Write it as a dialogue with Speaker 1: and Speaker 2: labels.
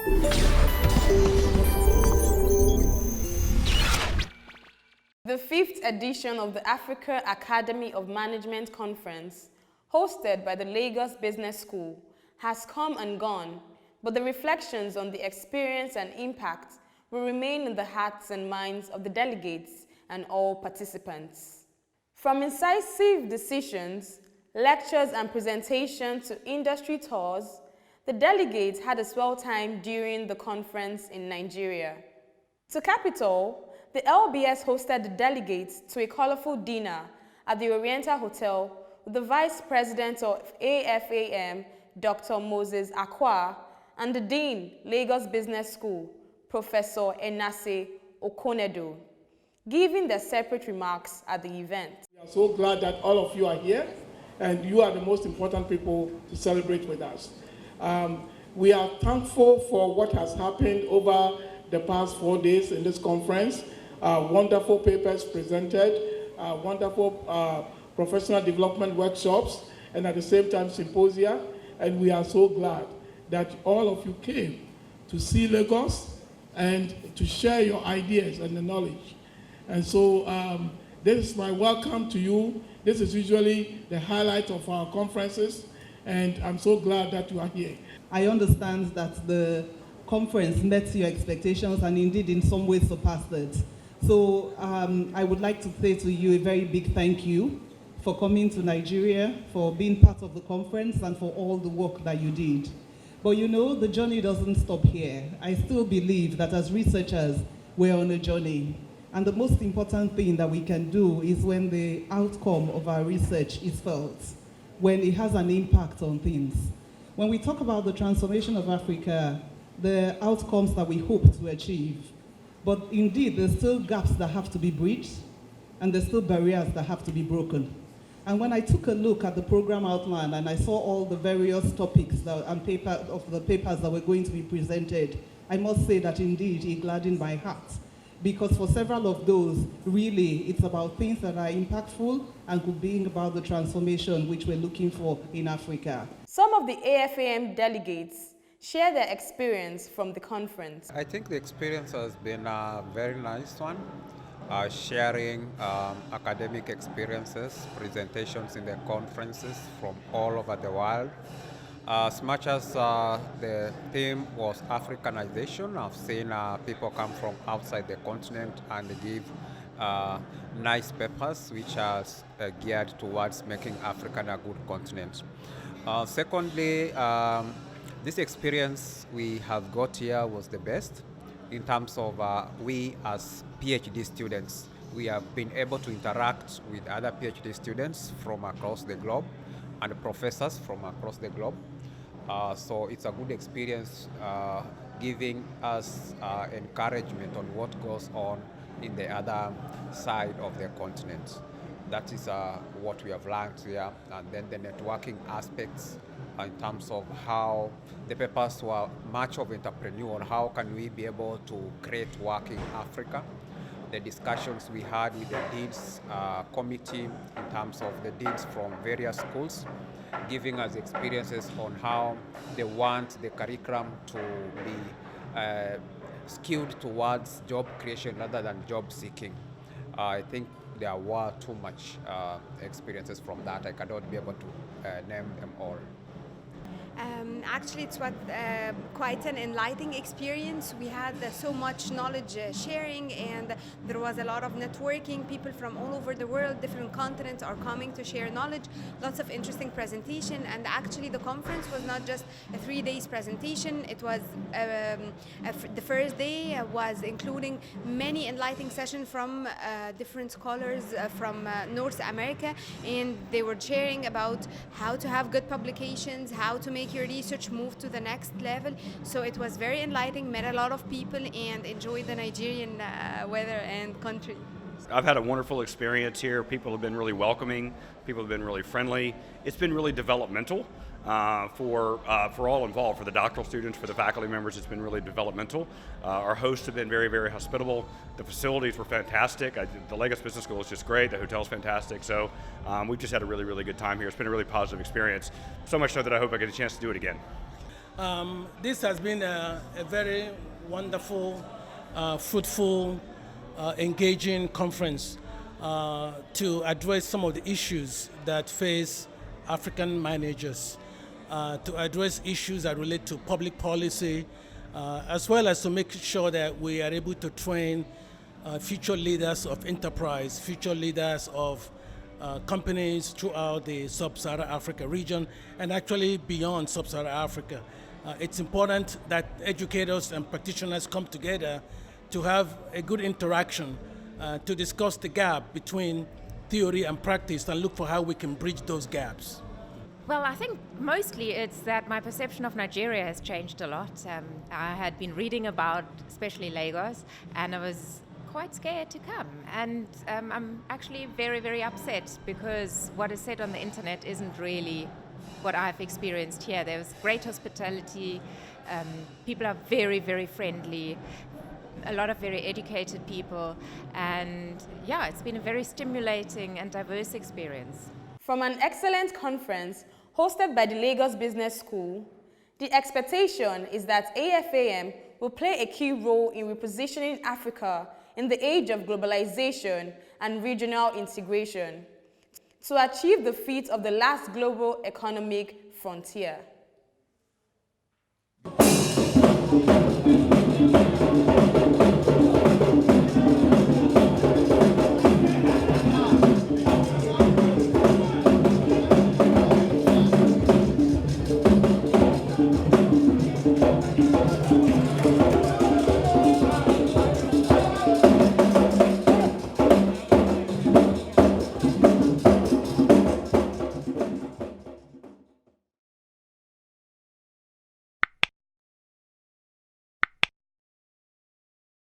Speaker 1: The 5th edition of the Africa Academy of Management Conference, hosted by the Lagos Business School, has come and gone, but the reflections on the experience and impact will remain in the hearts and minds of the delegates and all participants. From incisive decisions, lectures and presentations to industry tours, the delegates had a swell time during the conference in Nigeria. To cap it all, the LBS hosted the delegates to a colourful dinner at the Oriental Hotel with the Vice President of AFAM, Dr. Moses Akwa, and the Dean, Lagos Business School, Professor Enase Okonedo, giving their separate remarks at the event.
Speaker 2: We are so glad that all of you are here, and you are the most important people to celebrate with us. We are thankful for what has happened over the past 4 days in this conference. Wonderful papers presented, wonderful professional development workshops, and at the same time symposia. And we are so glad that all of you came to see Lagos and to share your ideas and the knowledge. And so this is my welcome to you. This is usually the highlight of our conferences, and I'm so glad that you are here.
Speaker 3: I understand that the conference met your expectations and indeed in some ways surpassed it. So I would like to say to you a very big thank you for coming to Nigeria, for being part of the conference, and for all the work that you did. But you know, the journey doesn't stop here. I still believe that as researchers, we're on a journey. And the most important thing that we can do is when the outcome of our research is felt, when it has an impact on things. When we talk about the transformation of Africa, the outcomes that we hope to achieve, but indeed, there's still gaps that have to be bridged, and there's still barriers that have to be broken. And when I took a look at the program outline and I saw all the various topics and the papers that were going to be presented, I must say that indeed it gladdened my heart. Because for several of those, really, it's about things that are impactful and could bring about the transformation which we're looking for in Africa.
Speaker 1: Some of the AFAM delegates share their experience from the conference.
Speaker 4: I think the experience has been a very nice one. Sharing academic experiences, presentations in the conferences from all over the world. As much as the theme was Africanization, I've seen people come from outside the continent and give nice papers which are geared towards making Africa a good continent. Secondly, this experience we have got here was the best in terms of we as PhD students. We have been able to interact with other PhD students from across the globe and professors from across the globe. So it's a good experience giving us encouragement on what goes on in the other side of the continent. That is what we have learned here. And then the networking aspects in terms of how the papers were much of entrepreneur on how can we be able to create work in Africa. The discussions we had with the deans committee in terms of the deans from various schools, giving us experiences on how they want the curriculum to be skewed towards job creation rather than job seeking. I think there were too much experiences from that. I cannot be able to name them all.
Speaker 5: Actually, it's quite an enlightening experience. We had so much knowledge sharing, and there was a lot of networking. People from all over the world, different continents are coming to share knowledge. Lots of interesting presentation, and actually the conference was not just a 3 days presentation. It was the first day was including many enlightening sessions from different scholars from North America, and they were sharing about how to have good publications, how to make your research move to the next level. So it was very enlightening, met a lot of people, and enjoyed the Nigerian weather and country.
Speaker 6: I've had a wonderful experience here. People have been really welcoming. People have been really friendly. It's been really developmental for all involved, for the doctoral students, for the faculty members. It's been really developmental. Our hosts have been very, very hospitable. The facilities were fantastic. The Lagos Business School is just great. The hotel's fantastic. So we've just had a really, really good time here. It's been a really positive experience. So much so that I hope I get a chance to do it again.
Speaker 7: This has been a very wonderful, fruitful, engaging conference to address some of the issues that face African managers, to address issues that relate to public policy, as well as to make sure that we are able to train future leaders of enterprise, future leaders of companies throughout the Sub-Saharan Africa region and actually beyond Sub-Saharan Africa. It's important that educators and practitioners come together to have a good interaction to discuss the gap between theory and practice and look for how we can bridge those gaps.
Speaker 8: Well, I think mostly it's that my perception of Nigeria has changed a lot. I had been reading about especially Lagos, and I was quite scared to come. And I'm actually very, very upset because what is said on the internet isn't really what I've experienced here. There was great hospitality, people are very, very friendly, a lot of very educated people, and yeah, it's been a very stimulating and diverse experience.
Speaker 1: From an excellent conference hosted by the Lagos Business School, the expectation is that AFAM will play a key role in repositioning Africa in the age of globalization and regional integration to achieve the feat of the last global economic frontier.